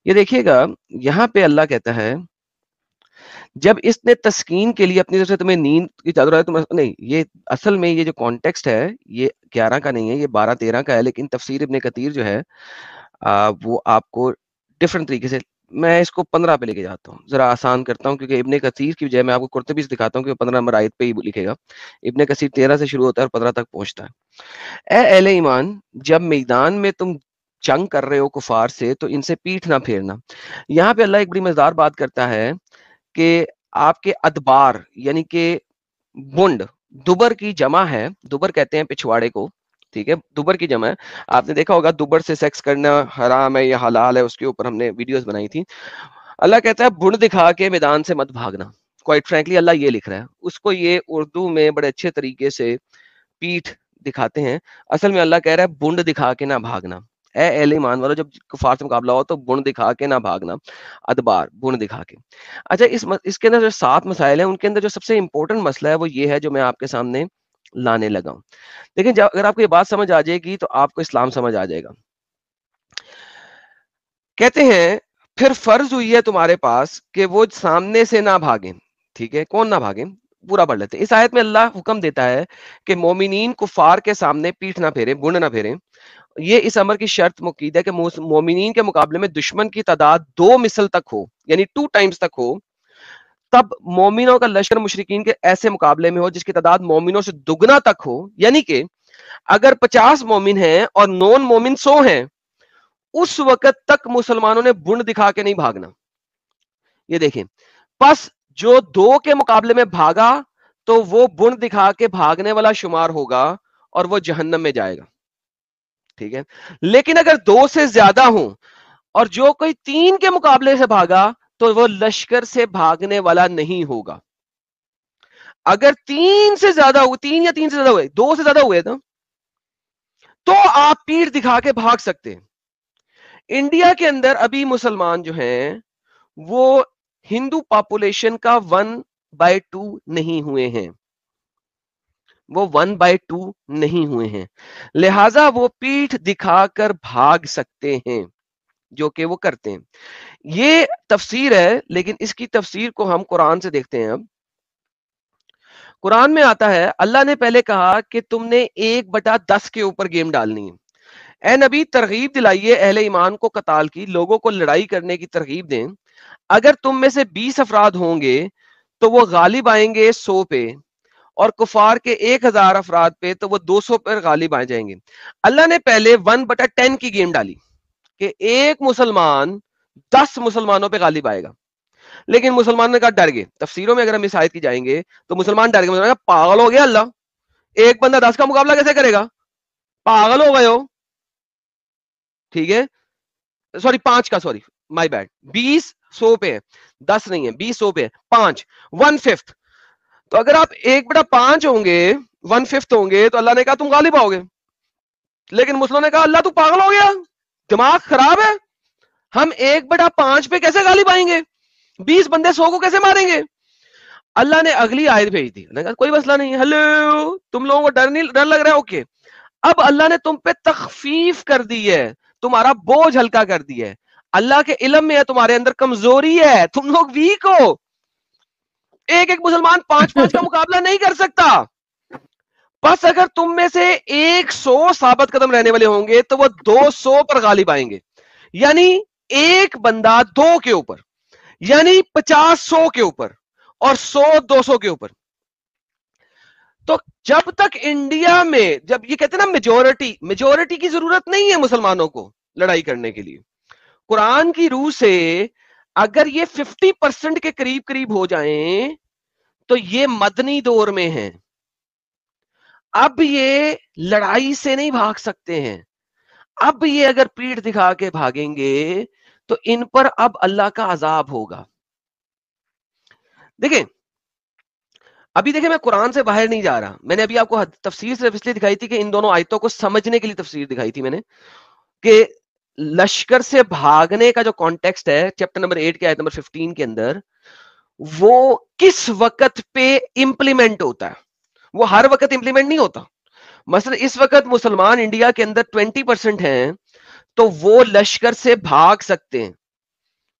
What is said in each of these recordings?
یہ دیکھیے گا یہاں پہ اللہ کہتا ہے جب اس نے تسکین کے لیے اپنی طرف سے تمہیں نیند کی چادر ہے، تم نہیں، یہ اصل میں یہ جو کانٹیکسٹ ہے یہ 11 کا نہیں ہے، یہ 12-13 کا ہے، لیکن تفسیر ابن کثیر جو ہے وہ آپ کو ڈفرنٹ طریقے سے، میں اس کو 15 پہ لے کے جاتا ہوں، ذرا آسان کرتا ہوں، کیونکہ ابن کثیر کی بجائے میں آپ کو قرطبی سے دکھاتا ہوں کہ 15 نمبر آیت پہ ہی لکھے گا. ابن کثیر 13 سے شروع ہوتا ہے اور 15 تک پہنچتا ہے. اے اہل ایمان، جب میدان میں تم جنگ کر رہے ہو کفار سے تو ان سے پیٹھ نہ پھیرنا. یہاں پہ اللہ ایک بڑی مزیدار بات کرتا ہے کہ آپ کے ادبار یعنی کہ بنڈ، دبر کی جمع ہے، دبر کہتے ہیں پچھواڑے کو، ٹھیک ہے، دبر کی جمع ہے. آپ نے دیکھا ہوگا دبر سے سیکس کرنا حرام ہے یا حلال ہے، اس کے اوپر ہم نے ویڈیوز بنائی تھی. اللہ کہتا ہے بنڈ دکھا کے میدان سے مت بھاگنا. کوائٹ فرینکلی اللہ یہ لکھ رہا ہے، اس کو یہ اردو میں بڑے اچھے طریقے سے پیٹھ دکھاتے ہیں. اصل میں اللہ کہہ رہا ہے بنڈ دکھا کے نہ بھاگنا. اے اہل ایمان والو، جب کفار سے مقابلہ ہو تو بنڈ دکھا کے نہ بھاگنا، ادبار بنڈ دکھا کے. اچھا اس کے اندر جو 7 مسائل ہیں ان کے اندر جو سب سے امپورٹنٹ مسئلہ ہے وہ یہ ہے جو میں آپ کے سامنے لانے لگا ہوں. لیکن اگر آپ کو یہ بات سمجھ آ جائے گی تو آپ کو اسلام سمجھ آ جائے گا. کہتے ہیں پھر فرض ہوئی ہے تمہارے پاس کہ وہ سامنے سے نہ بھاگیں. ٹھیک ہے، کون نہ بھاگیں؟ پورا پڑھ لیتے. اس آیت میں اللہ حکم دیتا ہے کہ مومنین کفار کے سامنے پیٹھ نہ پھیریں، بنڈ نہ پھیریں. یہ اس امر کی شرط مقید ہے کہ مومنین کے مقابلے میں دشمن کی تعداد 2 مثل تک ہو، یعنی 2 ٹائمز تک ہو. تب مومنوں کا لشکر مشرکین کے ایسے مقابلے میں ہو جس کی تعداد مومنوں سے دگنا تک ہو. یعنی کہ اگر 50 مومن ہیں اور نون مومن 100 ہیں، اس وقت تک مسلمانوں نے بنڈ دکھا کے نہیں بھاگنا. یہ دیکھیں، پس جو 2 کے مقابلے میں بھاگا تو وہ بنڈ دکھا کے بھاگنے والا شمار ہوگا اور وہ جہنم میں جائے گا. ٹھیک ہے، لیکن اگر 2 سے زیادہ ہوں اور جو کوئی 3 کے مقابلے سے بھاگا تو وہ لشکر سے بھاگنے والا نہیں ہوگا. اگر 3 سے زیادہ ہوئے، 3 یا 3 سے زیادہ ہوئے، 2 سے زیادہ ہوئے تو آپ پیٹھ دکھا کے بھاگ سکتے ہیں. انڈیا کے اندر ابھی مسلمان جو ہیں وہ ہندو پاپولیشن کا 1/2 نہیں ہوئے ہیں، وہ 1/2 نہیں ہوئے ہیں، لہذا وہ پیٹھ دکھا کر بھاگ سکتے ہیں، جو کہ وہ کرتے ہیں. یہ تفسیر ہے، لیکن اس کی تفسیر کو ہم قرآن سے دیکھتے ہیں. اب قرآن میں آتا ہے اللہ نے پہلے کہا کہ تم نے 1/10 کے اوپر گیم ڈالنی ہے. اے نبی، ترغیب دلائیے اہل ایمان کو قتال کی، لوگوں کو لڑائی کرنے کی ترغیب دیں. اگر تم میں سے 20 افراد ہوں گے تو وہ غالب آئیں گے 100 پہ، اور کفار کے 1000 افراد پہ تو وہ 200 پر غالب آ جائیں گے. اللہ نے پہلے 1/10 کی گیم ڈالی کہ ایک مسلمان 10 مسلمانوں پہ غالب آئے گا. لیکن مسلمانوں نے کہا ڈر گئے. تفسیروں میں اگر ہم اس آیت کی جائیں گے تو مسلمان ڈر گئے، پاگل ہو گیا اللہ، ایک بندہ 10 کا مقابلہ کیسے کرے گا؟ پاگل ہو گئے ہو. ٹھیک ہے، سوری 5 کا، سوری مائی بیڈ، 20 100 پہ ہے، 10 نہیں ہے، 20 100 پہ ہے، 5 1/5. تو اگر آپ 1/5 ہوں گے، 1/5 ہوں گے تو اللہ نے کہا تم غالب آؤ گے. لیکن مسلمانوں نے کہا اللہ تو پاگل ہو گیا، دماغ خراب ہے، ہم 1/5 پہ کیسے غالب آئیں گے؟ 20 بندے 100 کو کیسے ماریں گے؟ اللہ نے اگلی آیت بھیج دی، کہا کوئی مسئلہ نہیں ہے، ہلو تم لوگوں کو ڈر لگ رہا ہے، اوکے. اب اللہ نے تم پہ تخفیف کر دی ہے، تمہارا بوجھ ہلکا کر دی ہے. اللہ کے علم میں ہے تمہارے اندر کمزوری ہے، تم لوگ ویک ہو. ایک مسلمان 5 کا مقابلہ نہیں کر سکتا. بس اگر تم میں سے 100 ثابت قدم رہنے والے ہوں گے تو وہ 200 پر غالب آئیں گے. یعنی ایک بندہ 2 کے اوپر، یعنی 50 100 کے اوپر اور 100 200 کے اوپر. تو جب تک انڈیا میں، جب یہ کہتے ہیں نا میجورٹی کی ضرورت نہیں ہے مسلمانوں کو لڑائی کرنے کے لیے، قرآن کی روح سے اگر یہ 50% کے قریب ہو جائیں تو یہ مدنی دور میں ہیں. اب یہ لڑائی سے نہیں بھاگ سکتے ہیں. اب یہ اگر پیٹھ دکھا کے بھاگیں گے تو ان پر اب اللہ کا عذاب ہوگا. دیکھیں ابھی میں قرآن سے باہر نہیں جا رہا، میں نے ابھی آپ کو تفسیر صرف اس لیے دکھائی تھی کہ ان دونوں آیتوں کو سمجھنے کے لیے تفسیر دکھائی تھی میں نے، کہ لشکر سے بھاگنے کا جو کانٹیکسٹ ہے چیپٹر نمبر 8 کے آیت نمبر 15 کے اندر، وہ کس وقت پہ امپلیمنٹ ہوتا ہے. وہ ہر وقت امپلیمنٹ نہیں ہوتا. مثلا اس وقت مسلمان انڈیا کے اندر 20% ہیں تو وہ لشکر سے بھاگ سکتے ہیں.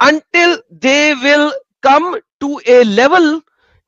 until they will come to a level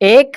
1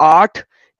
8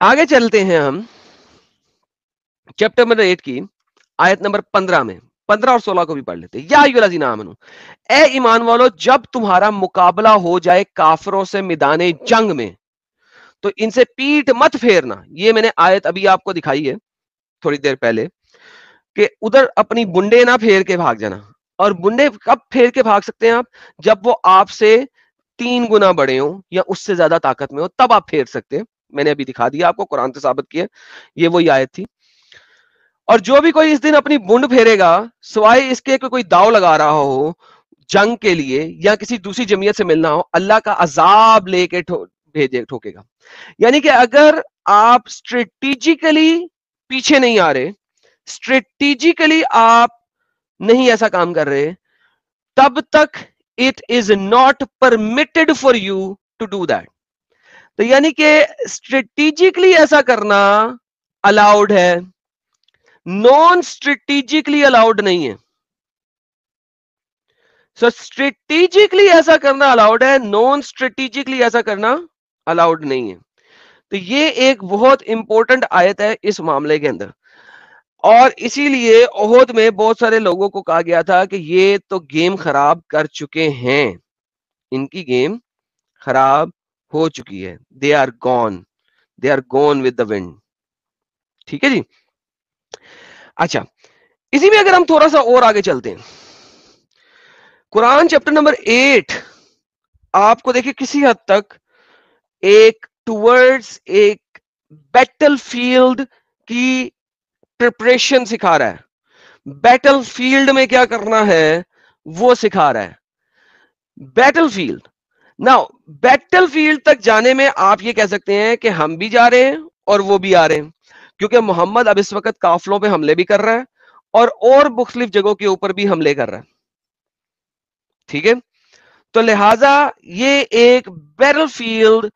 آگے چلتے ہیں ہم چیپٹر نمبر 8 کی آیت نمبر 15 میں. 15 اور 16 کو بھی پڑھ لیتے. یا ایھا الذین آمنوا، اے ایمان والو جب تمہارا مقابلہ ہو جائے کافروں سے میدان جنگ میں تو ان سے پیٹ مت پھیرنا. یہ میں نے آیت ابھی آپ کو دکھائی ہے تھوڑی دیر پہلے کہ ادھر اپنی بنڈے نہ پھیر کے بھاگ جانا. اور بنڈے کب پھیر کے بھاگ سکتے ہیں آپ؟ جب وہ آپ سے 3 گنا بڑے ہوں یا اس سے زیادہ طاقت میں ہو, تب آپ پھیر سکتے ہیں. میں نے ابھی دکھا دیا آپ کو, قرآن سے ثابت کیا. یہ وہی آیت تھی. اور جو بھی کوئی اس دن اپنی بنڈ پھیرے گا سوائے اس کے کہ کوئی داؤ لگا رہا ہو جنگ کے لیے یا کسی دوسری جمعیت سے ملنا ہو, اللہ کا عذاب لے کے بھیجے ٹھوکے گا. یعنی کہ اگر آپ اسٹریٹجیکلی پیچھے نہیں آ رہے, اسٹریٹجیکلی آپ نہیں ایسا کام کر رہے, تب تک it is not permitted for you to do that. تو یعنی کہ اسٹریٹجیکلی ایسا کرنا الاؤڈ ہے, نان اسٹریٹجیکلی الاؤڈ نہیں ہے. سو اسٹریٹجیکلی ایسا کرنا الاؤڈ ہے, نان اسٹریٹجیکلی ایسا کرنا الاؤڈ نہیں ہے. تو یہ ایک بہت امپورٹنٹ آیت ہے اس معاملے کے اندر. اور اسی لیے احد میں بہت سارے لوگوں کو کہا گیا تھا کہ یہ تو گیم خراب کر چکے ہیں, ان کی گیم خراب ہو چکی ہے. They are gone with the wind. ٹھیک ہے جی. اچھا, اسی میں اگر ہم تھوڑا سا اور آگے چلتے ہیں, قرآن چیپٹر نمبر 8 آپ کو دیکھیں کسی حد تک ایک ٹورڈز ایک بیٹل فیلڈ کی پریپریشن سکھا رہا ہے. بیٹل فیلڈ میں کیا کرنا ہے وہ سکھا رہا ہے. Battle field now, battle field تک جانے میں آپ یہ کہہ سکتے ہیں کہ ہم بھی جا رہے ہیں اور وہ بھی آ رہے ہیں, کیونکہ محمد اب اس وقت قافلوں پہ حملے بھی کر رہا ہے اور مختلف جگہوں کے اوپر بھی حملے کر رہا ہے. ٹھیک ہے, تو لہذا یہ ایک بیٹل فیلڈ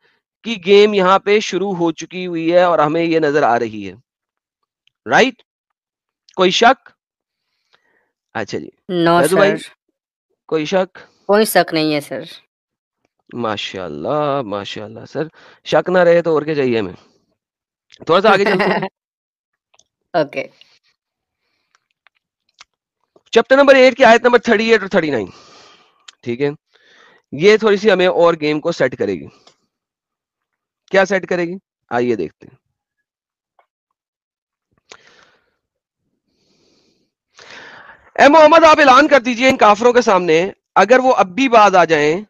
کی گیم یہاں پہ شروع ہو چکی ہوئی ہے اور ہمیں یہ نظر آ رہی ہے. رائٹ, کوئی شک؟ اچھا جی, نو فیضو سر, بھائی کوئی شک؟ کوئی شک نہیں ہے سر. ماشاء اللہ سر, شک نہ رہے تو اور کیا چاہیے ہمیں. تھوڑا سا آگے چلتے ہیں. اوکے. چیپٹر نمبر 8 کی آیت نمبر 38 اور 39. ٹھیک ہے, یہ تھوڑی سی ہمیں اور گیم کو سیٹ کرے گی. کیا سیٹ کرے گی آئیے دیکھتے ہیں. اے محمد آپ اعلان کر دیجئے ان کافروں کے سامنے, اگر وہ اب بھی باز آ جائیں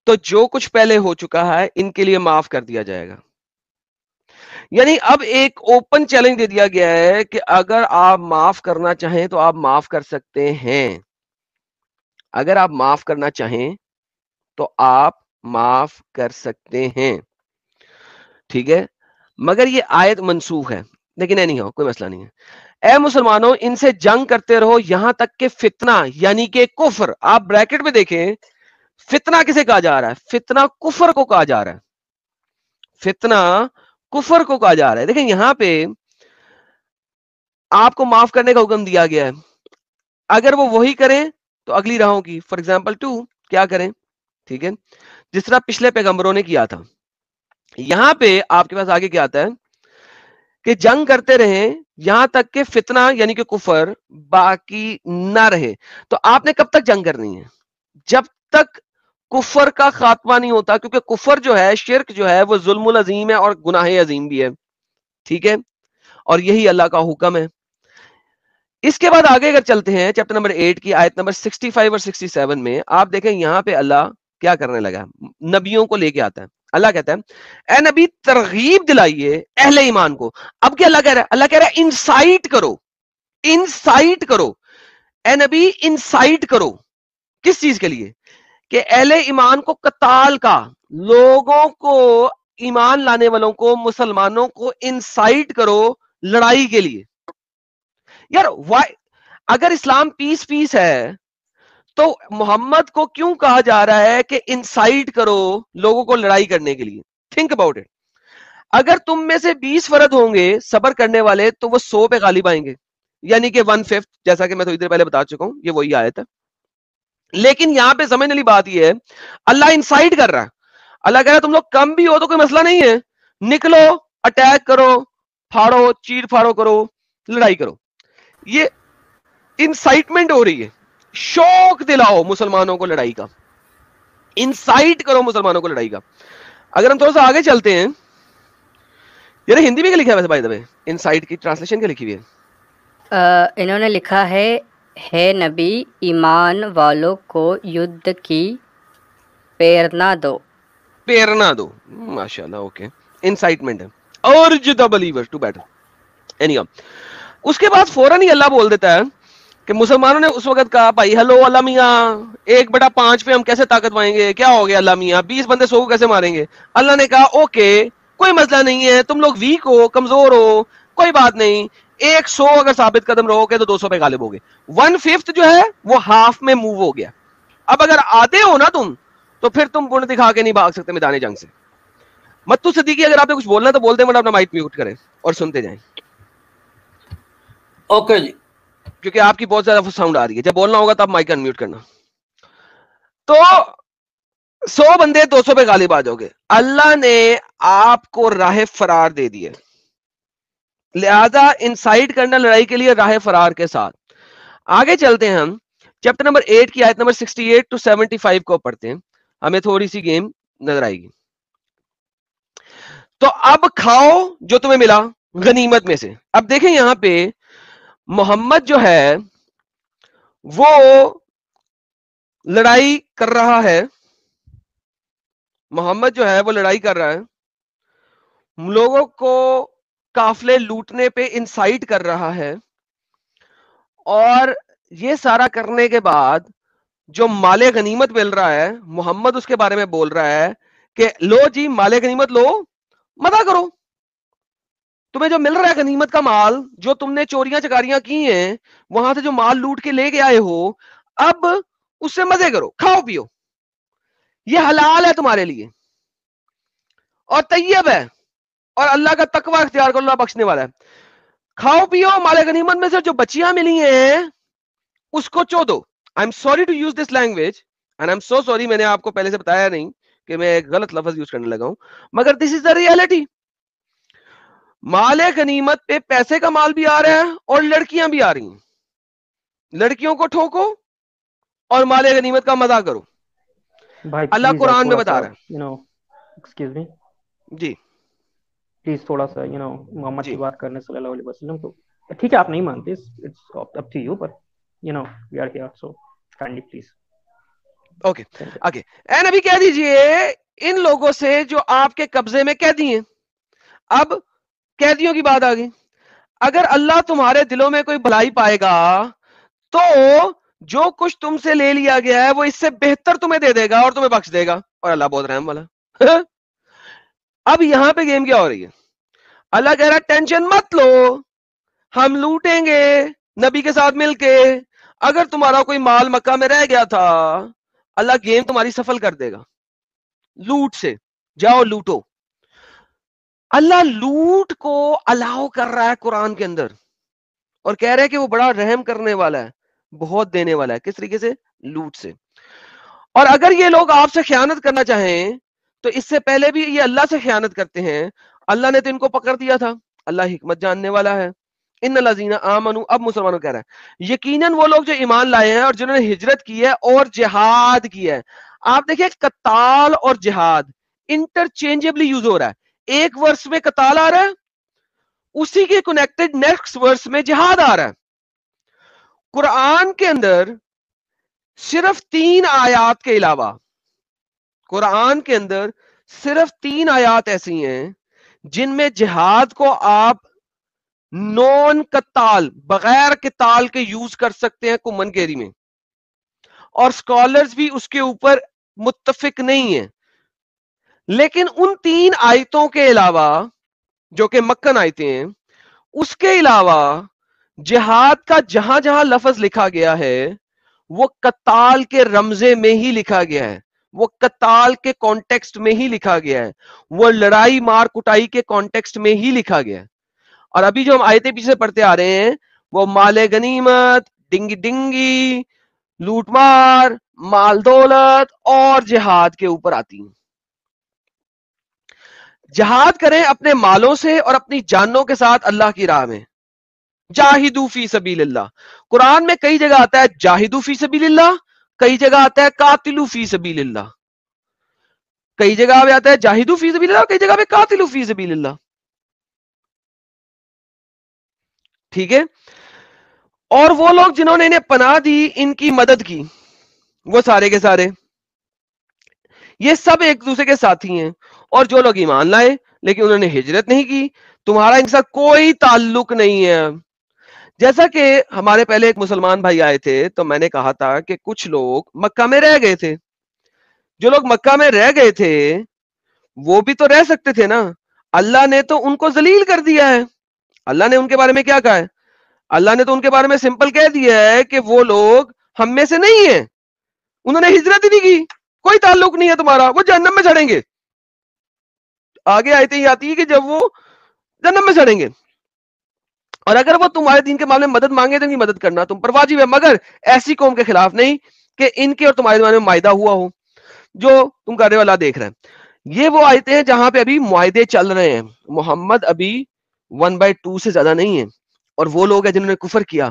تو جو کچھ پہلے ہو چکا ہے ان کے لیے معاف کر دیا جائے گا. یعنی اب ایک اوپن چیلنج دے دیا گیا ہے کہ اگر آپ معاف کرنا چاہیں تو آپ معاف کر سکتے ہیں. اگر آپ معاف کرنا چاہیں تو آپ معاف کر سکتے ہیں. ٹھیک ہے, مگر یہ آیت منسوخ ہے, لیکن نہیں ہو کوئی مسئلہ نہیں ہے. اے مسلمانوں ان سے جنگ کرتے رہو یہاں تک کہ فتنہ یعنی کہ کفر, آپ بریکٹ میں دیکھیں فتنہ کسے کہا جا رہا ہے؟ فتنہ کفر کو کہا جا رہا ہے. فتنہ کفر کو کہا جا رہا ہے. دیکھیں یہاں پہ آپ کو معاف کرنے کا حکم دیا گیا ہے, اگر وہ وہی کریں تو اگلی راہوں کی فار ایگزامپل 2 کیا کریں. ٹھیک ہے, جس طرح پچھلے پیغمبروں نے کیا تھا. یہاں پہ آپ کے پاس آگے کیا آتا ہے کہ جنگ کرتے رہیں یہاں تک کہ فتنہ یعنی کہ کفر باقی نہ رہے. تو آپ نے کب تک جنگ کرنی ہے؟ جب تک کفر کا خاتمہ نہیں ہوتا, کیونکہ کفر جو ہے, شرک جو ہے, وہ ظلم العظیم ہے اور گناہ عظیم بھی ہے. ٹھیک ہے, اور یہی اللہ کا حکم ہے. اس کے بعد آگے اگر چلتے ہیں چیپٹر نمبر 8 کی آیت نمبر 65 اور 67 میں, آپ دیکھیں یہاں پہ اللہ کیا کرنے لگا, نبیوں کو لے کے آتا ہے. اللہ کہتا ہے اے نبی ترغیب دلائیے اہل ایمان کو. اب کیا اللہ کہہ رہا ہے؟ اللہ کہہ رہا ہے انسائٹ کرو, انسائٹ کرو. اے نبی انسائٹ کرو کس چیز کے لیے؟ کہ اہل ایمان کو قتال کا, لوگوں کو, ایمان لانے والوں کو, مسلمانوں کو انسائٹ کرو لڑائی کے لیے. یار اگر اسلام پیس ہے تو محمد کو کیوں کہا جا رہا ہے کہ انسائٹ کرو لوگوں کو لڑائی کرنے کے لیے؟ Think about it. اگر تم میں سے 20 فرد ہوں گے صبر کرنے والے تو وہ 100 پہ غالب آئیں گے, یعنی کہ 1/5, جیسا کہ میں تھوڑی دیر پہلے بتا چکا ہوں, یہ وہی آیت ہے. لیکن یہاں پہ سمجھنے والی بات یہ ہے, اللہ انسائٹ کر رہا ہے. اللہ کہہ رہا ہے تم لوگ کم بھی ہو تو کوئی مسئلہ نہیں ہے, نکلو اٹیک کرو, پھاڑو, چیر پھاڑو کرو, لڑائی کرو. یہ انسائٹمنٹ ہو رہی ہے, شوق دلاؤ مسلمانوں کو لڑائی کا, انسائٹ کرو مسلمانوں کو لڑائی کا. اگر ہم تھوڑا سا آگے چلتے ہیں, یہ ہندی میں کیا لکھا ہے ویسے بائی دا وے, انسائٹ کی ٹرانسلیشن کیا لکھی ہوئی ہے؟ انہوں نے لکھا ہے نبی ایمان والوں کو یدھ کی پریرنا دو. پیرنا دو, ماشاءاللہ, اوکے, انسائٹمنٹ ہے, urge the believer to battle. Anyhow, اس کے بعد فوراً ہی اللہ بول دیتا ہے کہ مسلمانوں نے اس وقت کہا بھائی ہلو اللہ میاں 1/5 پہ ہم کیسے طاقت پائیں گے, کیا ہو گیا اللہ میاں, 20 بندے 100 کو کیسے ماریں گے. اللہ نے کہا اوکے کوئی مسئلہ نہیں ہے, تم لوگ ویک ہو, کمزور ہو, کوئی بات نہیں, 100 اگر ثابت قدم رہو گے تو 200 پہ غالب ہوگے. 1/5 جو ہے وہ ہاف میں موو ہو گیا. اب اگر آتے ہو نا تم تو پھر تم گن دکھا کے نہیں بھاگ سکتے میدان جنگ سے. متو صدیقی اگر آپ نے کچھ بولنا تو بولتے ہیں, اپنا مائک میوٹ کریں اور سنتے جائیں. اوکے جی, کیونکہ آپ کی بہت زیادہ ساؤنڈ آ رہی ہے, جب بولنا ہوگا تو آپ مائک انمیوٹ کرنا. تو 100 بندے 200 پہ غالب آ جاؤ گے. اللہ نے آپ کو راہ فرار دے دی ہے, لہذا انسائٹ کرنا لڑائی کے لیے راہ فرار کے ساتھ. آگے چلتے ہیں, ہم چیپٹر نمبر 8 کی آیت نمبر 68 to 75 کو پڑھتے ہیں, ہمیں تھوڑی سی گیم نظر آئے گی. تو اب کھاؤ جو تمہیں ملا غنیمت میں سے. اب دیکھیں یہاں پہ محمد جو ہے وہ لڑائی کر رہا ہے, محمد جو ہے وہ لڑائی کر رہا ہے, لوگوں کو قافلے لوٹنے پہ انسائٹ کر رہا ہے, اور یہ سارا کرنے کے بعد جو مال غنیمت مل رہا ہے محمد اس کے بارے میں بول رہا ہے کہ لو جی مال غنیمت لو, مزہ کرو, تمہیں جو مل رہا ہے غنیمت کا مال, جو تم نے چوریاں چکاریاں کی ہیں, وہاں سے جو مال لوٹ کے لے کے آئے ہو, اب اس سے مزے کرو, کھاؤ پیو, یہ حلال ہے تمہارے لیے اور طیب ہے, اور اللہ کا تقوی اختیار کرو, اللہ بخشنے والا ہے. کھاؤ پیو مال غنیمت میں سے جو بچیاں ملی ہیں اس کو چو دو. I am sorry to use this language and I am so sorry, میں نے آپ کو پہلے سے بتایا نہیں کہ میں ایک غلط لفظ یوز کرنے لگا ہوں, مگر دس از دا ریالٹی. مال غنیمت پہ پیسے کا مال بھی آ رہا ہے اور لڑکیاں بھی آ رہی ہیں, لڑکیوں کو ٹھوکو اور مال غنیمت کا مزہ کرو. بھائی اللہ پلیز قرآن میں تھوڑا بتا سا رہا ہے. ایکسکیوز می, جی پلیز تھوڑا سا محمد جی کی بات کرنے صلی اللہ علیہ وسلم کو, ٹھیک ہے آپ نہیں مانتے, اٹس اپ ٹو یو, پر we are here, so kindly please. Okay okay, این ابھی کہہ دیجئے ان لوگوں سے جو آپ کے قبضے میں قیدی ہیں. اب قیدیوں کی بات آ گئی, اگر اللہ تمہارے دلوں میں کوئی بھلائی پائے گا تو جو کچھ تم سے لے لیا گیا ہے وہ اس سے بہتر تمہیں دے دے گا اور تمہیں بخش دے گا, اور اللہ بہت رحم والا. اب یہاں پہ گیم کیا ہو رہی ہے, اللہ کہہ رہا ٹینشن مت لو, ہم لوٹیں گے نبی کے ساتھ مل کے. اگر تمہارا کوئی مال مکہ میں رہ گیا تھا, اللہ گیم تمہاری سفل کر دے گا, لوٹ سے جاؤ لوٹو. اللہ لوٹ کو الاؤ کر رہا ہے قرآن کے اندر, اور کہہ رہے ہیں کہ وہ بڑا رحم کرنے والا ہے, بہت دینے والا ہے. کس طریقے سے؟ لوٹ سے. اور اگر یہ لوگ آپ سے خیانت کرنا چاہیں تو اس سے پہلے بھی یہ اللہ سے خیانت کرتے ہیں, اللہ نے تو ان کو پکڑ دیا تھا, اللہ حکمت جاننے والا ہے. ان الذین آمنوا, اب مسلمانوں کہہ رہا ہے یقیناً وہ لوگ جو ایمان لائے ہیں اور جنہوں نے ہجرت کی ہے اور جہاد کی ہے. آپ دیکھیں قتال اور جہاد انٹرچینجبلی یوز ہو رہا ہے, ایک ورس میں قتال آ رہا ہے, اسی کے کنیکٹڈ نیکسٹ ورس میں جہاد آ رہا ہے. قرآن کے اندر صرف 3 آیات کے علاوہ, قرآن کے اندر صرف 3 آیات ایسی ہیں جن میں جہاد کو آپ نون قتال, بغیر قتال کے یوز کر سکتے ہیں کمن کیری میں, اور سکالرز بھی اس کے اوپر متفق نہیں ہیں. لیکن ان 3 آیتوں کے علاوہ جو کہ مکن آیتیں ہیں, اس کے علاوہ جہاد کا جہاں جہاں لفظ لکھا گیا ہے وہ قتال کے رمزے میں ہی لکھا گیا ہے, وہ قتال کے کانٹیکسٹ میں ہی لکھا گیا ہے, وہ لڑائی مار کٹائی کے کانٹیکسٹ میں ہی لکھا گیا ہے. اور ابھی جو ہم آیتیں پیچھے پڑھتے آ رہے ہیں وہ مال غنیمت, ڈنگی ڈنگی, لوٹ مار, مال دولت اور جہاد کے اوپر آتی ہیں. جہاد کریں اپنے مالوں سے اور اپنی جانوں کے ساتھ اللہ کی راہ میں. جاہدو فی سبیل اللہ. قرآن میں کئی جگہ آتا ہے جاہدو فی سبیل اللہ, کئی جگہ آتا ہے قاتلو فی سبیل اللہ. کئی جگہ پہ آتا ہے جاہدو فی سبیل اللہ, کئی جگہ پہ قاتلو فی سبیل اللہ. ٹھیک ہے. اور وہ لوگ جنہوں نے انہیں پناہ دی, ان کی مدد کی, وہ سارے کے سارے یہ سب ایک دوسرے کے ساتھی ہیں. اور جو لوگ ایمان لائے لیکن انہوں نے ہجرت نہیں کی, تمہارا ان کے ساتھ کوئی تعلق نہیں ہے. جیسا کہ ہمارے پہلے ایک مسلمان بھائی آئے تھے تو میں نے کہا تھا کہ کچھ لوگ مکہ میں رہ گئے تھے. جو لوگ مکہ میں رہ گئے تھے وہ بھی تو رہ سکتے تھے نا. اللہ نے تو ان کو ذلیل کر دیا ہے. اللہ نے ان کے بارے میں کیا کہا ہے؟ اللہ نے تو ان کے بارے میں سمپل کہہ دیا ہے کہ وہ لوگ ہم میں سے نہیں ہیں, انہوں نے ہجرت ہی نہیں کی, کوئی تعلق نہیں ہے تمہارا, وہ جہنم میں سڑیں گے. آگے آیتیں ہی آتی ہے کہ جب وہ جہنم میں سڑیں گے. اور اگر وہ تمہارے دین کے معاملے میں مدد مانگے تو ان کی مدد کرنا تم پر واجب ہے, مگر ایسی قوم کے خلاف نہیں کہ ان کے اور تمہارے معاملے میں معاہدہ ہوا ہو جو تم کر رہے ہو, اللہ دیکھ رہے ہیں. یہ وہ آیتیں ہیں جہاں پہ ابھی معاہدے چل رہے ہیں. محمد ابھی 1/2 سے زیادہ نہیں ہے, اور وہ لوگ ہیں جنہوں نے کفر کیا,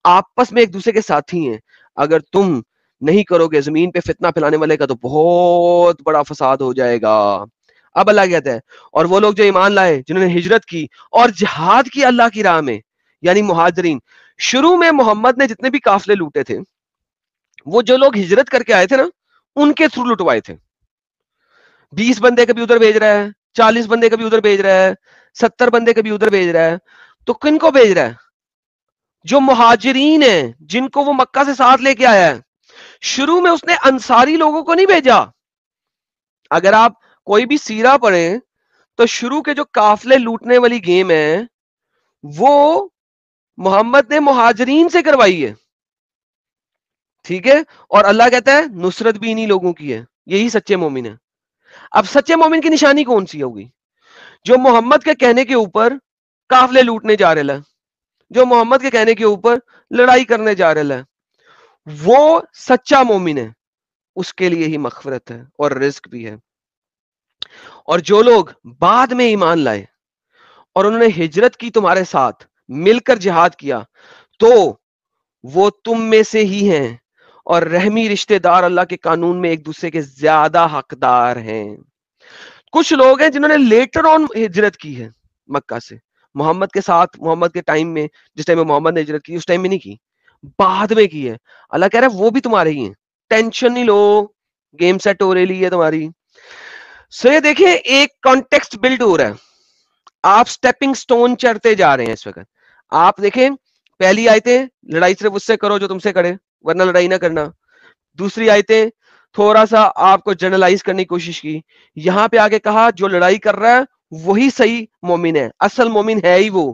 آپس میں ایک دوسرے کے ساتھی ہیں. اگر تم نہیں کرو گے زمین پہ فتنہ پھیلانے والے کا تو بہت بڑا فساد ہو جائے گا. اب اللہ کہتا ہے اور وہ لوگ جو ایمان لائے, جنہوں نے ہجرت کی اور جہاد کی اللہ کی راہ میں, یعنی مہاجرین. شروع میں محمد نے جتنے بھی قافلے لوٹے تھے وہ جو لوگ ہجرت کر کے آئے تھے نا ان کے تھرو لٹوائے تھے. 20 بندے کبھی ادھر بھیج رہا ہے, 40 بندے کبھی ادھر بھیج رہا ہے, 70 بندے کبھی ادھر بھیج رہا ہے. تو کن کو بھیج رہا ہے؟ جو مہاجرین ہیں, جن کو وہ مکہ سے ساتھ لے کے آیا ہے. شروع میں اس نے انصاری لوگوں کو نہیں بھیجا. اگر آپ کوئی بھی سیرہ پڑھیں تو شروع کے جو قافلے لوٹنے والی گیم ہے وہ محمد نے مہاجرین سے کروائی ہے. ٹھیک ہے. اور اللہ کہتا ہے نصرت بھی انہی لوگوں کی ہے, یہی سچے مومن ہیں. اب سچے مومن کی نشانی کون سی ہوگی؟ جو محمد کے کہنے کے اوپر قافلے لوٹنے جا رہا ہے, جو محمد کے کہنے کے اوپر لڑائی کرنے جا رہا ہے, وہ سچا مومن ہے. اس کے لیے ہی مغفرت ہے اور رزق بھی ہے. اور جو لوگ بعد میں ایمان لائے اور انہوں نے ہجرت کی تمہارے ساتھ مل کر جہاد کیا تو وہ تم میں سے ہی ہیں, اور رحمی رشتہ دار اللہ کے قانون میں ایک دوسرے کے زیادہ حقدار ہیں. کچھ لوگ ہیں جنہوں نے لیٹر آن ہجرت کی ہے مکہ سے, محمد کے ساتھ, محمد کے ٹائم میں, جس ٹائم میں محمد نے ہجرت کی اس ٹائم میں نہیں کی, بعد میں کی ہے. اللہ کہہ رہا ہے وہ بھی تمہارے ہی ہیں, ٹینشن نہیں لو, گیم سیٹ ہو رہی ہے تمہاری. سو یہ دیکھیں ایک کانٹیکسٹ بلڈ ہو رہا ہے, آپ سٹیپنگ سٹون چڑھتے جا رہے ہیں اس وقت. آپ دیکھیں پہلی آیتیں لڑائی صرف اس سے کرو جو تم سے کرے ورنہ لڑائی نہ کرنا. دوسری آیتیں تھوڑا سا آپ کو جنرلائز کرنے کی کوشش کی. یہاں پہ آگے کہا جو لڑائی کر رہا ہے وہی صحیح مومن ہے, اصل مومن ہے ہی وہ.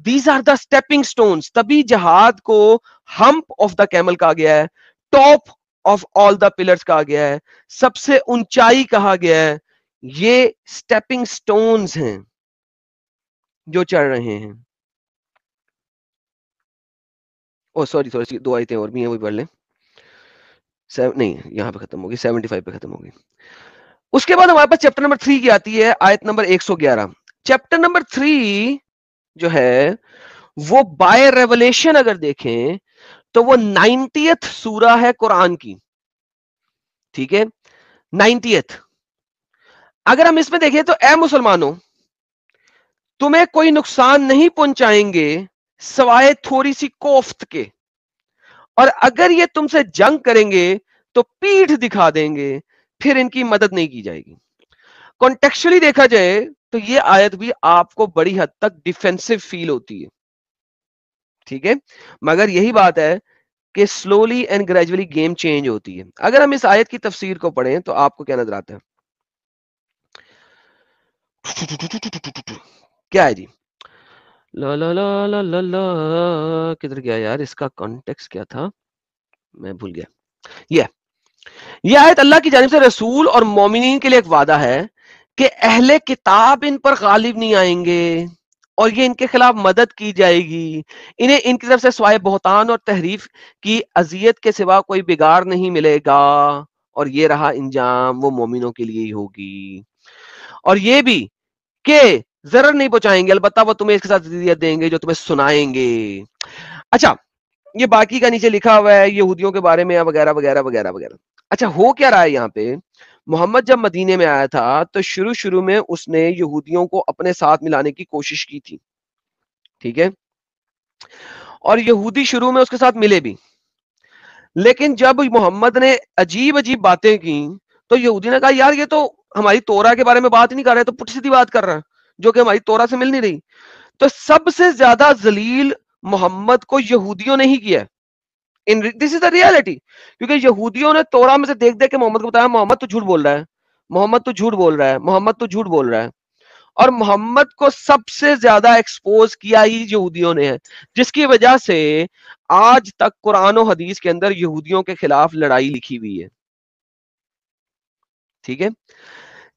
These are the stepping stones. تبھی جہاد کو hump of the camel کہا گیا ہے, top of all the pillars کہا گیا ہے, سب سے اونچائی کہا گیا ہے. یہ stepping stones ہیں جو چڑھ رہے ہیں. او سوری سوری, 2 آیتیں اور بھی ہیں, وہی پڑھ لیں. نہیں یہاں پہ ختم ہوگی, 75 پہ ختم ہوگی. اس کے بعد ہمارے پاس چیپٹر نمبر 3 کی آتی ہے, آیت نمبر 111. چیپٹر نمبر 3 جو ہے وہ بائی ریولیشن اگر دیکھیں تو وہ 90th سورہ ہے قرآن کی. ٹھیک ہے, 90th. اگر ہم اس میں دیکھیں تو اے مسلمانوں تمہیں کوئی نقصان نہیں پہنچائیں گے سوائے تھوڑی سی کوفت کے, اور اگر یہ تم سے جنگ کریں گے تو پیٹھ دکھا دیں گے, پھر ان کی مدد نہیں کی جائے گی. کانٹیکچولی دیکھا جائے تو یہ آیت بھی آپ کو بڑی حد تک ڈیفینسو فیل ہوتی ہے. ٹھیک ہے, مگر یہی بات ہے کہ slowly and gradually game change ہوتی ہے. اگر ہم اس آیت کی تفسیر کو پڑھیں تو آپ کو کیا نظر آتا ہے؟ کیا ہے جی؟ لا لا لا لا لا لا, کدھر گیا یار, اس کا کانٹیکسٹ کیا تھا میں بھول گیا. یہ آیت اللہ کی جانب سے رسول اور مومنین کے لیے ایک وعدہ ہے کہ اہل کتاب ان پر غالب نہیں آئیں گے اور یہ ان کے خلاف مدد کی جائے گی. انہیں ان کی طرف سے سوائے بہتان اور تحریف کی اذیت کے سوا کوئی بگاڑ نہیں ملے گا, اور یہ رہا انجام وہ مومنوں کے لیے ہی ہوگی. اور یہ بھی کہ ضرر نہیں پہنچائیں گے, البتہ وہ تمہیں اس کے ساتھ عزیت دیں گے جو تمہیں سنائیں گے. اچھا یہ باقی کا نیچے لکھا ہوا ہے یہودیوں کے بارے میں وغیرہ وغیرہ وغیرہ وغیرہ. اچھا ہو کیا رہا ہے یہاں پہ, محمد جب مدینے میں آیا تھا تو شروع میں اس نے یہودیوں کو اپنے ساتھ ملانے کی کوشش کی تھی, ٹھیک ہے, اور یہودی شروع میں اس کے ساتھ ملے بھی, لیکن جب محمد نے عجیب باتیں کی تو یہودی نے کہا یار یہ تو ہماری تورا کے بارے میں بات نہیں کر رہے, تو پٹھ سیدھی بات کر رہا ہے جو کہ ہماری تورا سے مل نہیں رہی. تو سب سے زیادہ ذلیل محمد کو یہودیوں نے ہی کیا ہے. دس از دا ریالٹی, کیونکہ یہودیوں نے تورا میں سے دیکھ کے محمد کو بتایا محمد تو جھوٹ بول رہا ہے, محمد تو جھوٹ بول رہا ہے, محمد تو جھوٹ بول رہا ہے. اور محمد کو سب سے زیادہ ایکسپوز کیا ہی یہودیوں نے ہے, جس کی وجہ سے آج تک قرآن و حدیث کے اندر یہودیوں کے خلاف لڑائی لکھی ہوئی ہے. ٹھیک ہے,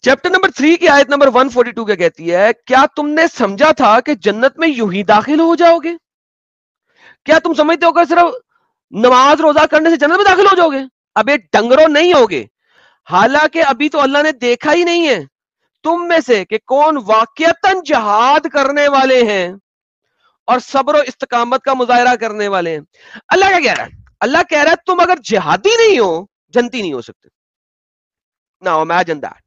چیپٹر نمبر 3 کی آیت نمبر 142 کیا کہتی ہے, کیا تم نے سمجھا تھا کہ جنت میں یوں ہی داخل ہو جاؤ گے؟ کیا تم سمجھتے ہو کہ صرف نماز روزہ کرنے سے جنت میں داخل ہو جاؤ گے؟ اب یہ ڈنگروں نہیں ہوگے, حالانکہ ابھی تو اللہ نے دیکھا ہی نہیں ہے تم میں سے کہ کون واقعتاً جہاد کرنے والے ہیں اور صبر و استقامت کا مظاہرہ کرنے والے ہیں. اللہ کیا کہہ رہا ہے؟ اللہ کہہ رہا ہے تم اگر جہادی نہیں ہو جنتی نہیں ہو سکتے. Now imagine that.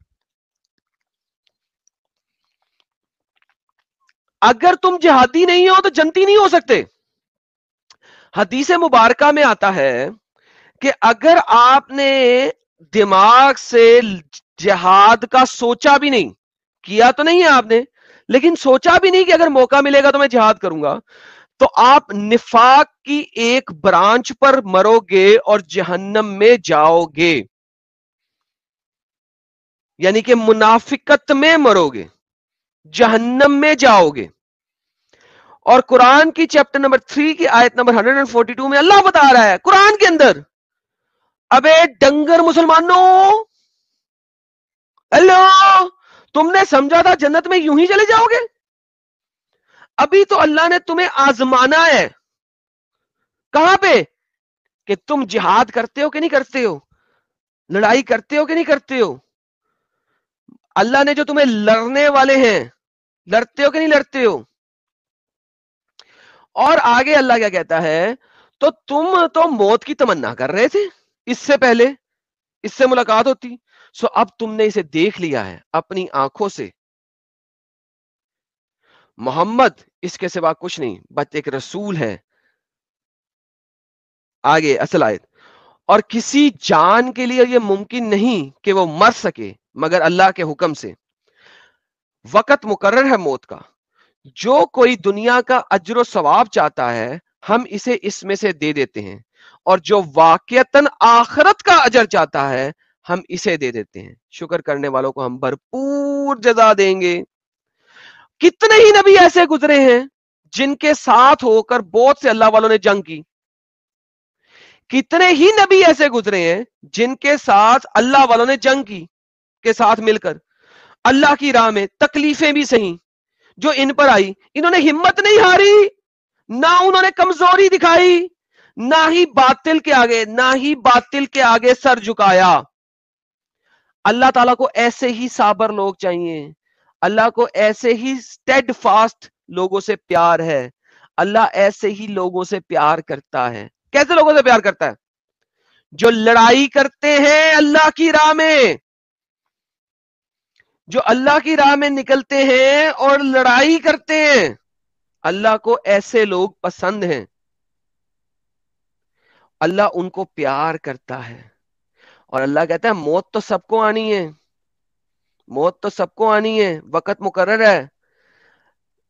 اگر تم جہادی نہیں ہو تو جنتی نہیں ہو سکتے. حدیث مبارکہ میں آتا ہے کہ اگر آپ نے دماغ سے جہاد کا سوچا بھی نہیں, کیا تو نہیں ہے آپ نے, لیکن سوچا بھی نہیں کہ اگر موقع ملے گا تو میں جہاد کروں گا, تو آپ نفاق کی ایک برانچ پر مرو گے اور جہنم میں جاؤ گے, یعنی کہ منافقت میں مرو گے, جہنم میں جاؤ گے. اور قرآن کی چیپٹر نمبر 3 کی آیت نمبر 142 میں اللہ بتا رہا ہے قرآن کے اندر, ابے ڈنگر مسلمانوں, ہیلو, تم نے سمجھا تھا جنت میں یوں ہی چلے جاؤ گے؟ ابھی تو اللہ نے تمہیں آزمانا ہے. کہاں پہ؟ کہ تم جہاد کرتے ہو کہ نہیں کرتے ہو, لڑائی کرتے ہو کہ نہیں کرتے ہو. اللہ نے جو تمہیں لڑنے والے ہیں, لڑتے ہو کہ نہیں لڑتے ہو. اور آگے اللہ کیا کہتا ہے, تو تم تو موت کی تمنا کر رہے تھے اس سے پہلے, اس سے ملاقات ہوتی, سو اب تم نے اسے دیکھ لیا ہے اپنی آنکھوں سے. محمد اس کے سوا کچھ نہیں بس ایک رسول ہے. آگے اصل آیت, اور کسی جان کے لیے یہ ممکن نہیں کہ وہ مر سکے مگر اللہ کے حکم سے. وقت مقرر ہے موت کا, جو کوئی دنیا کا اجر و ثواب چاہتا ہے ہم اسے اس میں سے دے دیتے ہیں, اور جو واقعتاً آخرت کا اجر چاہتا ہے ہم اسے دے دیتے ہیں. شکر کرنے والوں کو ہم بھرپور جزا دیں گے. کتنے ہی نبی ایسے گزرے ہیں جن کے ساتھ ہو کر بہت سے اللہ والوں نے جنگ کی. کتنے ہی نبی ایسے گزرے ہیں جن کے ساتھ اللہ والوں نے جنگ کی, کے ساتھ مل کر اللہ کی راہ میں تکلیفیں بھی سہی جو ان پر آئی, انہوں نے ہمت نہیں ہاری, نہ انہوں نے کمزوری دکھائی, نہ ہی باطل کے آگے سر جھکایا. اللہ تعالیٰ کو ایسے ہی صابر لوگ چاہیے, اللہ کو ایسے ہی اسٹیڈ فاسٹ لوگوں سے پیار ہے, اللہ ایسے ہی لوگوں سے پیار کرتا ہے. کیسے لوگوں سے پیار کرتا ہے؟ جو لڑائی کرتے ہیں اللہ کی راہ میں, جو اللہ کی راہ میں نکلتے ہیں اور لڑائی کرتے ہیں, اللہ کو ایسے لوگ پسند ہیں, اللہ ان کو پیار کرتا ہے. اور اللہ کہتا ہے موت تو سب کو آنی ہے, موت تو سب کو آنی ہے, وقت مقرر ہے.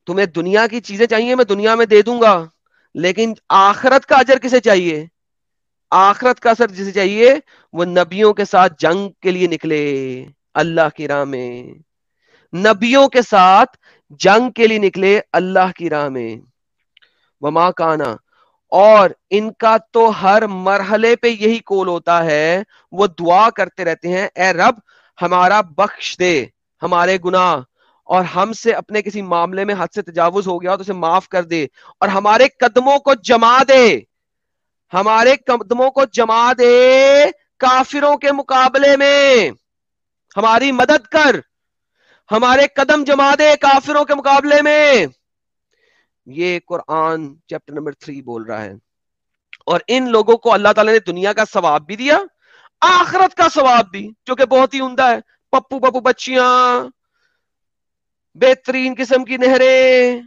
تمہیں دنیا کی چیزیں چاہیے میں دنیا میں دے دوں گا, لیکن آخرت کا اجر کسے چاہیے؟ آخرت کا اثر جسے چاہیے وہ نبیوں کے ساتھ جنگ کے لیے نکلے اللہ کی راہ میں, نبیوں کے ساتھ جنگ کے لیے نکلے اللہ کی راہ میں. وما کانا, اور ان کا تو ہر مرحلے پہ یہی کول ہوتا ہے, وہ دعا کرتے رہتے ہیں اے رب ہمارا بخش دے ہمارے گناہ, اور ہم سے اپنے کسی معاملے میں حد سے تجاوز ہو گیا تو اسے معاف کر دے, اور ہمارے قدموں کو جما دے, ہمارے قدموں کو جما دے کافروں کے مقابلے میں, ہماری مدد کر, ہمارے قدم جما دے کافروں کے مقابلے میں. یہ قرآن چیپٹر نمبر 3 بول رہا ہے. اور ان لوگوں کو اللہ تعالیٰ نے دنیا کا ثواب بھی دیا, آخرت کا ثواب بھی, جو کہ بہت ہی عمدہ ہے. پپو بچیاں, بہترین قسم کی نہریں.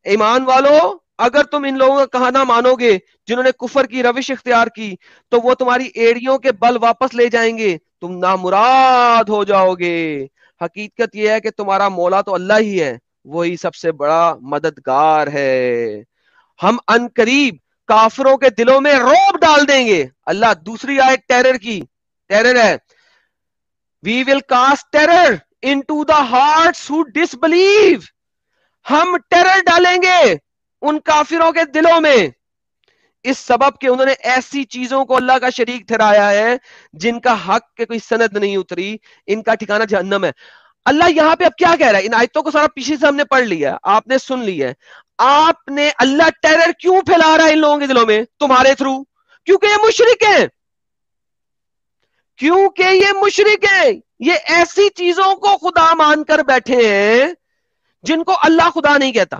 ایمان والو, اگر تم ان لوگوں کا کہنا مانو گے جنہوں نے کفر کی روش اختیار کی, تو وہ تمہاری ایڑیوں کے بل واپس لے جائیں گے, تم نامراد ہو جاؤ گے. حقیقت یہ ہے کہ تمہارا مولا تو اللہ ہی ہے, وہی سب سے بڑا مددگار ہے. ہم ان قریب کافروں کے دلوں میں رعب ڈال دیں گے. اللہ دوسری آیت ٹیرر کی, ٹیرر ہے, we will cast terror into the hearts who disbelieve. ہم ٹیرر ڈالیں گے ان کافروں کے دلوں میں, اس سبب کہ انہوں نے ایسی چیزوں کو اللہ کا شریک ٹھہرایا ہے جن کا حق کے کوئی سند نہیں اتری, ان کا ٹھکانہ جہنم ہے. اللہ یہاں پہ اب کیا کہہ رہا ہے؟ ان آیتوں کو سارا پیچھے سے ہم نے پڑھ لیا, آپ نے سن لیا ہے. آپ نے اللہ ٹیرر کیوں پھیلا رہا ہے ان لوگوں کے دلوں میں تمہارے تھرو؟ کیونکہ یہ مشرک ہیں, کیونکہ یہ مشرک ہیں, یہ ایسی چیزوں کو خدا مان کر بیٹھے ہیں جن کو اللہ خدا نہیں کہتا.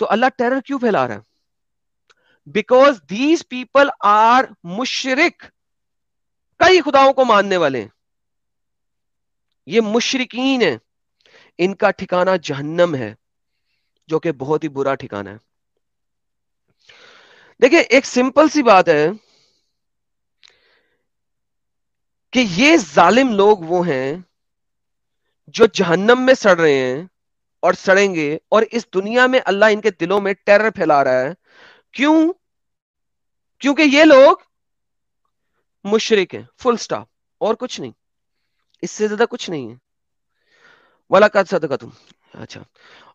تو اللہ ٹیرر کیوں پھیلا رہا ہے؟ بیکاز دیز پیپل آر مشرک, کئی خداؤں کو ماننے والے ہیں, یہ مشرکین ہیں, ان کا ٹھکانہ جہنم ہے, جو کہ بہت ہی برا ٹھکانہ ہے. دیکھیں ایک سمپل سی بات ہے کہ یہ ظالم لوگ وہ ہیں جو جہنم میں سڑ رہے ہیں اور سڑیں گے, اور اس دنیا میں اللہ ان کے دلوں میں ٹیرر پھیلا رہا ہے. کیوں؟ کیونکہ یہ لوگ مشرک ہیں, فل سٹاپ, اور کچھ نہیں, اس سے زیادہ کچھ نہیں ہے. وَلَقَدْ صَدَقَكُمْ. اچھا,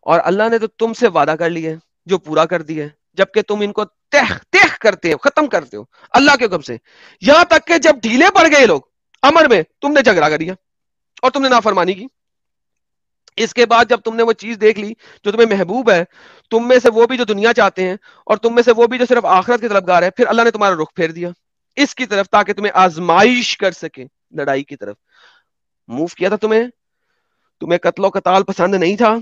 اور اللہ نے تو تم سے وعدہ کر لیا ہے جو پورا کر دیا ہے, جبکہ تم ان کو تہ کرتے ہو, ختم کرتے ہو اللہ کے حکم سے, یہاں تک کہ جب ڈھیلے پڑ گئے لوگ امر میں, تم نے جھگڑا کر دیا اور تم نے نافرمانی کی. اس کے بعد جب تم نے وہ چیز دیکھ لی جو تمہیں محبوب ہے, تم میں سے وہ بھی جو دنیا چاہتے ہیں اور تم میں سے وہ بھی جو صرف آخرت کے طلبگار ہے, پھر اللہ نے تمہارا رخ پھیر دیا اس کی طرف تاکہ تمہیں آزمائش کر سکے, لڑائی کی طرف موو کیا تھا. تمہیں قتل و قتال پسند نہیں تھا,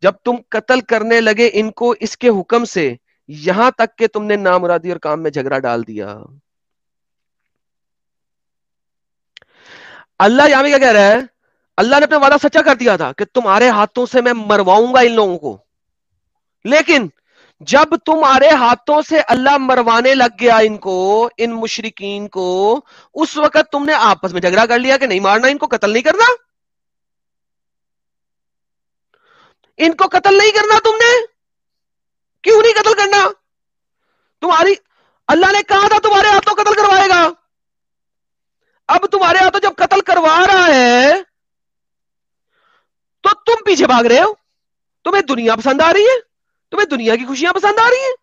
جب تم قتل کرنے لگے ان کو اس کے حکم سے, یہاں تک کہ تم نے نامرادی اور کام میں جھگڑا ڈال دیا. اللہ یہاں میں کیا کہہ رہا ہے؟ اللہ نے اپنا وعدہ سچا کر دیا تھا کہ تمہارے ہاتھوں سے میں مرواؤں گا ان لوگوں کو, لیکن جب تمہارے ہاتھوں سے اللہ مروانے لگ گیا ان کو, ان مشرکین کو, اس وقت تم نے آپس میں جھگڑا کر لیا کہ نہیں مارنا, ان کو قتل نہیں کرنا, ان کو قتل نہیں کرنا. تم نے کیوں نہیں قتل کرنا؟ تمہاری اللہ نے کہا تھا تمہارے ہاتھوں قتل کروائے گا. اب تمہارے ہاتھوں جب قتل کروا رہا ہے تو تم پیچھے بھاگ رہے ہو. تمہیں دنیا پسند آ رہی ہے, تمہیں دنیا کی خوشیاں پسند آ رہی ہیں.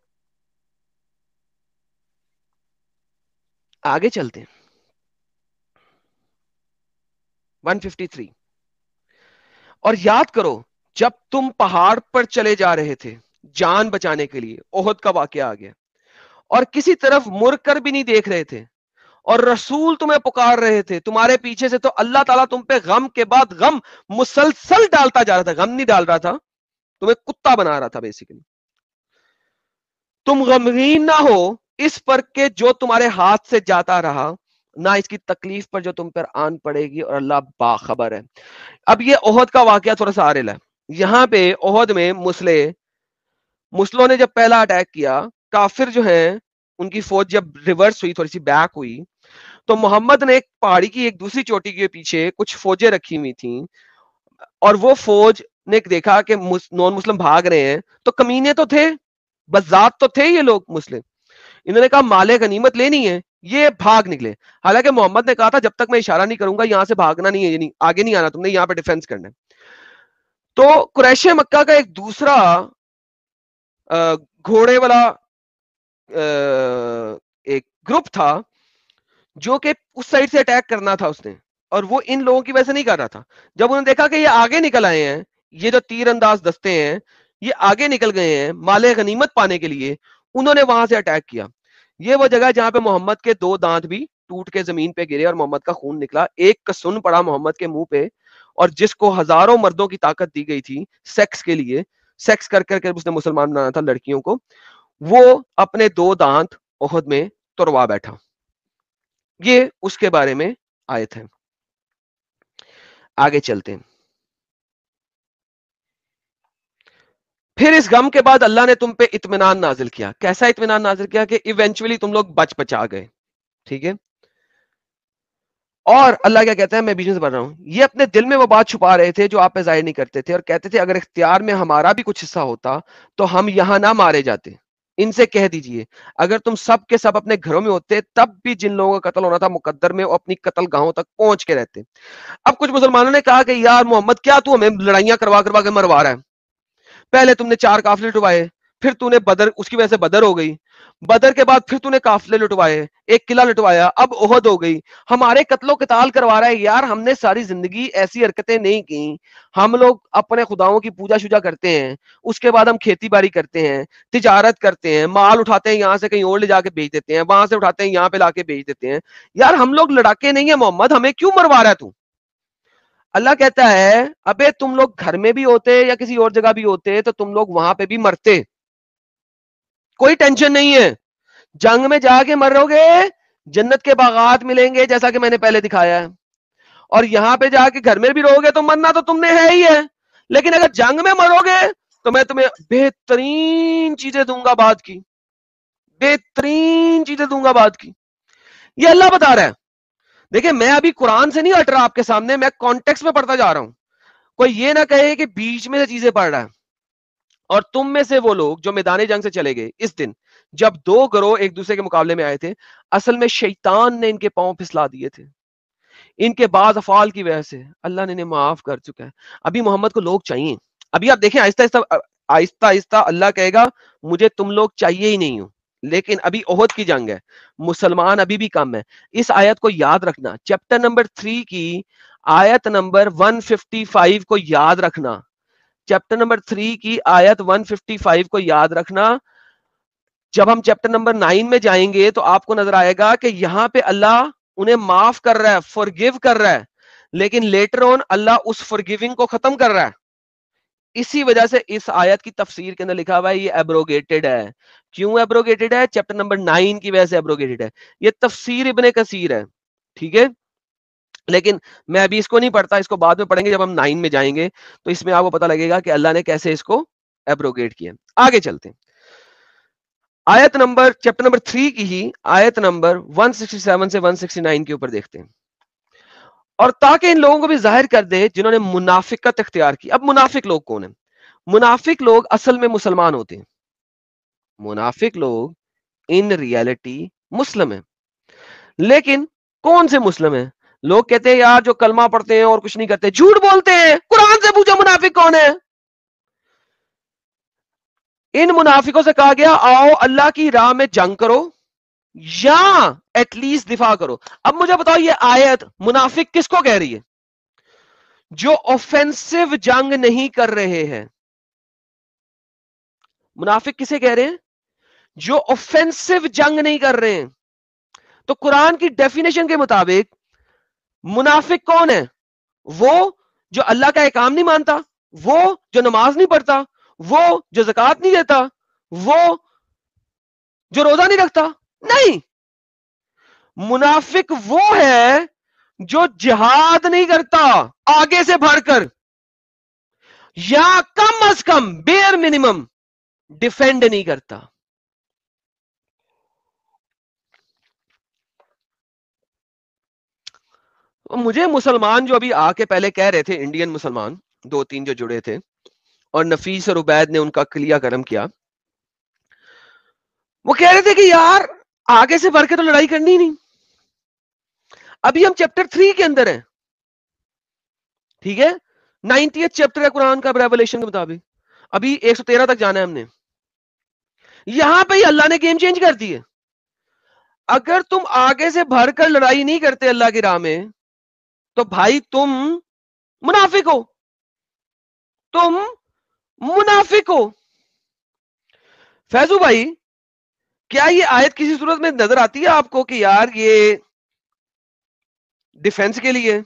آگے چلتے ہیں 153. اور یاد کرو جب تم پہاڑ پر چلے جا رہے تھے جان بچانے کے لیے, احد کا واقعہ آ گیا, اور کسی طرف مڑ کر بھی نہیں دیکھ رہے تھے, اور رسول تمہیں پکار رہے تھے تمہارے پیچھے سے, تو اللہ تعالیٰ تم پہ غم کے بعد غم مسلسل ڈالتا جا رہا تھا. غم نہیں ڈال رہا تھا, تمہیں کتا بنا رہا تھا بیسیکلی. تم غمگین نہ ہو اس پر کہ جو تمہارے ہاتھ سے جاتا رہا, نہ اس کی تکلیف پر جو تم پر آن پڑے گی, اور اللہ باخبر ہے. اب یہ احد کا واقعہ تھوڑا سا آرل ہے. یہاں پہ احد میں مسلموں نے جب پہلا اٹیک کیا, کافر جو ہیں ان کی فوج جب ریورس ہوئی, تھوڑی سی بیک ہوئی, تو محمد نے ایک پہاڑی کی ایک دوسری چوٹی کے پیچھے کچھ فوجیں رکھی ہوئی تھیں, اور وہ فوج نے دیکھا کہ نون مسلم بھاگ رہے ہیں, تو کمینے تو تھے, بذات تو تھے یہ لوگ مسلم, انہوں نے کہا مال غنیمت لینی ہے, یہ بھاگ نکلے. حالانکہ محمد نے کہا تھا جب تک میں اشارہ نہیں کروں گا یہاں سے بھاگنا نہیں ہے, یعنی آگے نہیں آنا, تم نے یہاں پہ ڈیفینس کرنا ہے. تو قریش مکہ کا ایک دوسرا گھوڑے والا ایک گروپ تھا جو کہ اس سائڈ سے اٹیک کرنا تھا اس نے, اور وہ ان لوگوں کی وجہ سے نہیں کر رہا تھا. جب انہوں نے دیکھا کہ یہ آگے نکل آئے ہیں, یہ جو تیر انداز دستے ہیں یہ آگے نکل گئے ہیں مال غنیمت پانے کے لیے, انہوں نے وہاں سے اٹیک کیا. یہ وہ جگہ جہاں پہ محمد کے 2 دانت بھی ٹوٹ کے زمین پہ گرے اور محمد کا خون نکلا, ایک کا سن پڑا محمد کے منہ پہ, اور جس کو ہزاروں مردوں کی طاقت دی گئی تھی سیکس کے لیے، سیکس کر کر کے اس نے مسلمان بنانا تھا لڑکیوں کو، وہ اپنے 2 دانت احد میں توڑوا بیٹھا. یہ اس کے بارے میں آیت ہے. آگے چلتے ہیں. پھر اس غم کے بعد اللہ نے تم پہ اطمینان نازل کیا. کیسا اطمینان نازل کیا؟ کہ ایونچولی تم لوگ بچ بچا گئے. ٹھیک ہے. اور اللہ کیا کہتا ہے، میں بیچ میں سے پڑھ رہا ہوں، یہ اپنے دل میں وہ بات چھپا رہے تھے جو آپ پہ ظاہر نہیں کرتے تھے، اور کہتے تھے اگر اختیار میں ہمارا بھی کچھ حصہ ہوتا تو ہم یہاں نہ مارے جاتے. ان سے کہہ دیجئے اگر تم سب کے سب اپنے گھروں میں ہوتے تب بھی جن لوگوں کا قتل ہونا تھا مقدر میں وہ اپنی قتل گاہوں تک پہنچ کے رہتے. اب کچھ مسلمانوں نے کہا کہ یار محمد کیا تو ہمیں لڑائیاں کروا کروا کے مروا رہا ہے؟ پہلے تم نے 4 قافلے لٹوائے، پھر تو نے بدر، اس کی وجہ سے بدر ہو گئی، بدر کے بعد پھر تو نے قافلے لٹوائے، ایک قلعہ لٹوایا، اب احد ہو گئی، ہمارے قتل و قتال کروا رہا ہے. یار ہم نے ساری زندگی ایسی حرکتیں نہیں کی. ہم لوگ اپنے خداؤں کی پوجا شوجا کرتے ہیں، اس کے بعد ہم کھیتی باڑی کرتے ہیں، تجارت کرتے ہیں، مال اٹھاتے ہیں یہاں سے کہیں اور لے جا کے بیچ دیتے ہیں، وہاں سے اٹھاتے ہیں یہاں پہ لا کے بیچ دیتے ہیں. یار ہم لوگ لڑاکے نہیں ہیں محمد، ہمیں کیوں مروا رہا ہے تو؟ اللہ کہتا ہے ابے تم لوگ گھر میں بھی ہوتے یا کسی اور جگہ بھی ہوتے تو تم لوگ وہاں پہ بھی مرتے، کوئی ٹینشن نہیں ہے. جنگ میں جا کے مرو گے جنت کے باغات ملیں گے جیسا کہ میں نے پہلے دکھایا ہے، اور یہاں پہ جا کے گھر میں بھی رہو گے تو مرنا تو تم نے ہے ہی ہے، لیکن اگر جنگ میں مرو گے تو میں تمہیں بہترین چیزیں دوں گا بعد کی، بہترین چیزیں دوں گا بعد کی. یہ اللہ بتا رہا ہے. دیکھیں میں ابھی قرآن سے نہیں ہٹ رہا آپ کے سامنے، میں کانٹیکس میں پڑھتا جا رہا ہوں. کوئی یہ نہ کہے کہ بیچ میں سے چیزیں پڑھ رہا ہے. اور تم میں سے وہ لوگ جو میدان جنگ سے چلے گئے اس دن جب 2 گروہ ایک دوسرے کے مقابلے میں آئے تھے، اصل میں شیطان نے ان کے پاؤں پھسلا دیے تھے ان کے بعض افعال کی وجہ سے. اللہ نے انہیں معاف کر چکا ہے. ابھی محمد کو لوگ چاہیے. ابھی آپ دیکھیں آہستہ آہستہ اللہ کہے گا مجھے تم لوگ چاہیے ہی نہیں ہوں، لیکن ابھی احد کی جنگ ہے، مسلمان ابھی بھی کم ہے. اس آیت کو یاد رکھنا، چیپٹر نمبر 3 کی آیت نمبر 155 کو یاد رکھنا، چیپٹر نمبر 3 کی آیت 155 کو یاد رکھنا. جب ہم چیپٹر نمبر 9 میں جائیں گے تو آپ کو نظر آئے گا کہ یہاں پہ اللہ انہیں معاف کر رہا ہے، forgive کر رہا ہے، لیکن later on Allah us forgiving کو ختم کر رہا ہے. اسی وجہ سے اس آیت کی تفسیر کے اندر لکھا ہوا ہے یہ ایبروگیٹڈ ہے. کیوں ایبروگیٹڈ ہے؟ چیپٹر نمبر 9 کی وجہ سے ایبروگیٹڈ ہے. یہ تفسیر ابن کثیر ہے. ٹھیک ہے، لیکن میں ابھی اس کو نہیں پڑھتا، اس کو بعد میں پڑھیں گے جب ہم 9 میں جائیں گے تو اس میں آپ کو پتہ لگے گا کہ اللہ نے کیسے اس کو ایبروگیٹ کیا. آگے چلتے ہیں. آیت نمبر چیپٹر نمبر 3 کی ہی آیت نمبر 167 سے 169 کے اوپر دیکھتے ہیں. اور تاکہ ان لوگوں کو بھی ظاہر کر دے جنہوں نے منافقت اختیار کی. اب منافق لوگ کون ہیں؟ منافق لوگ اصل میں مسلمان ہوتے ہیں. منافق لوگ ان ریالٹی مسلم ہیں. لیکن کون سے مسلم ہیں؟ لوگ کہتے ہیں یار جو کلمہ پڑھتے ہیں اور کچھ نہیں کرتے، جھوٹ بولتے ہیں. قرآن سے پوچھو منافق کون ہے. ان منافقوں سے کہا گیا آؤ اللہ کی راہ میں جنگ کرو یا ایٹ لیسٹ دفاع کرو. اب مجھے بتاؤ یہ آیت منافق کس کو کہہ رہی ہے؟ جو اوفینسو جنگ نہیں کر رہے ہیں. منافق کسے کہہ رہے ہیں؟ جو اوفینسو جنگ نہیں کر رہے ہیں. تو قرآن کی ڈیفینیشن کے مطابق منافق کون ہے؟ وہ جو اللہ کا احکام نہیں مانتا، وہ جو نماز نہیں پڑھتا، وہ جو زکوٰۃ نہیں دیتا، وہ جو روزہ نہیں رکھتا. نہیں، منافق وہ ہے جو جہاد نہیں کرتا آگے سے بڑھ کر، یا کم از کم بیئر منیمم ڈیفینڈ نہیں کرتا. مجھے مسلمان جو ابھی آ کے پہلے کہہ رہے تھے، انڈین مسلمان 2-3 جو جڑے تھے، اور نفیس اور عبید نے ان کا کلیا کرم کیا، وہ کہہ رہے تھے کہ یار آگے سے بڑھ کے تو لڑائی کرنی نہیں. ابھی ہم چیپٹر 3 کے اندر ہیں. ٹھیک ہے، 90th چیپٹر ہے قرآن کا ریویلیشن کے مطابق. ابھی 113 تک جانا ہے ہم نے. یہاں پہ ہی اللہ نے گیم چینج کر دی ہے. اگر تم آگے سے بھر کر لڑائی نہیں کرتے اللہ کی راہ میں تو بھائی تم منافق ہو، تم منافق ہو. فیضو بھائی کیا یہ آیت کسی صورت میں نظر آتی ہے آپ کو کہ یار یہ ڈیفنس کے لیے،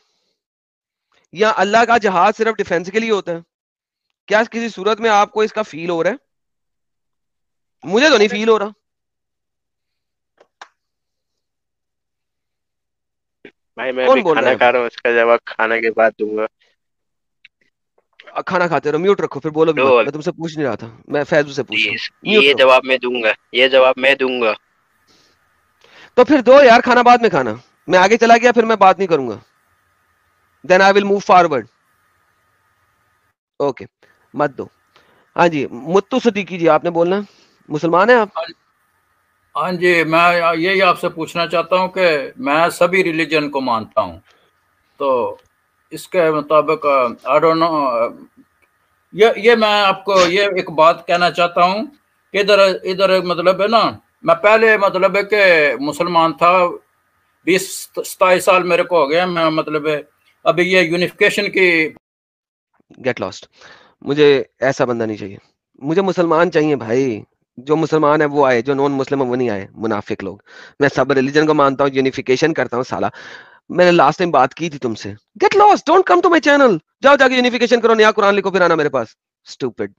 یا اللہ کا جہاز صرف ڈیفینس کے لیے ہوتا ہے؟ کیا کسی صورت میں آپ کو اس کا فیل ہو رہا ہے؟ مجھے تو نہیں فیل ہو رہا. بھائی میں کون ابھی بول رہا کھانا ہے؟ کھا رہا ہوں، اس کا جواب کھانے کے بعد دوں گا. کھانا کھاتے رہو، میوٹ رکھو، پھر بولو بھی مت. میں تم سے پوچھ نہیں رہا تھا، میں فیضو سے پوچھ رہا ہوں. میوٹ یہ رکھو. جواب میں دوں گا، یہ جواب میں دوں گا. تو پھر دو یار، کھانا بعد میں کھانا. میں آگے چلا گیا پھر میں بات نہیں کروں گا. دین آئی ول موو فارورڈ. اوکے مت دو. ہاں جی متو صدیقی جی آپ نے بولنا. مسلمان ہیں آپ؟ ہاں جی، میں یہی آپ سے پوچھنا چاہتا ہوں کہ میں سبھی ریلیجن کو مانتا ہوں، تو اس کے مطابق آئی ڈونٹ نو، یہ میں آپ کو یہ ایک بات کہنا چاہتا ہوں کہ ادھر مطلب ہے نا، میں پہلے مطلب ہے کہ مسلمان تھا، 20-27 سال میرے کو ہو گیا، میں مطلب ہے ابھی یہ یونیفیکیشن کی. Get lost. مجھے ایسا بندہ نہیں چاہیے، مجھے مسلمان چاہیے بھائی. جو مسلمان ہے وہ آئے، جو نان مسلم ہے وہ نہیں آئے. منافق لوگ. میں سب ریلیجن کو مانتا ہوں، یونیفیکیشن کرتا ہوں. سالا میں نے لاسٹ ٹائم بات کی تھی تم سے. Get lost, don't come to my channel. جاؤ جا کے یونیفیکیشن کرو، نیا قرآن لکھو، پھر آنا میرے پاس. اسٹوپڈ.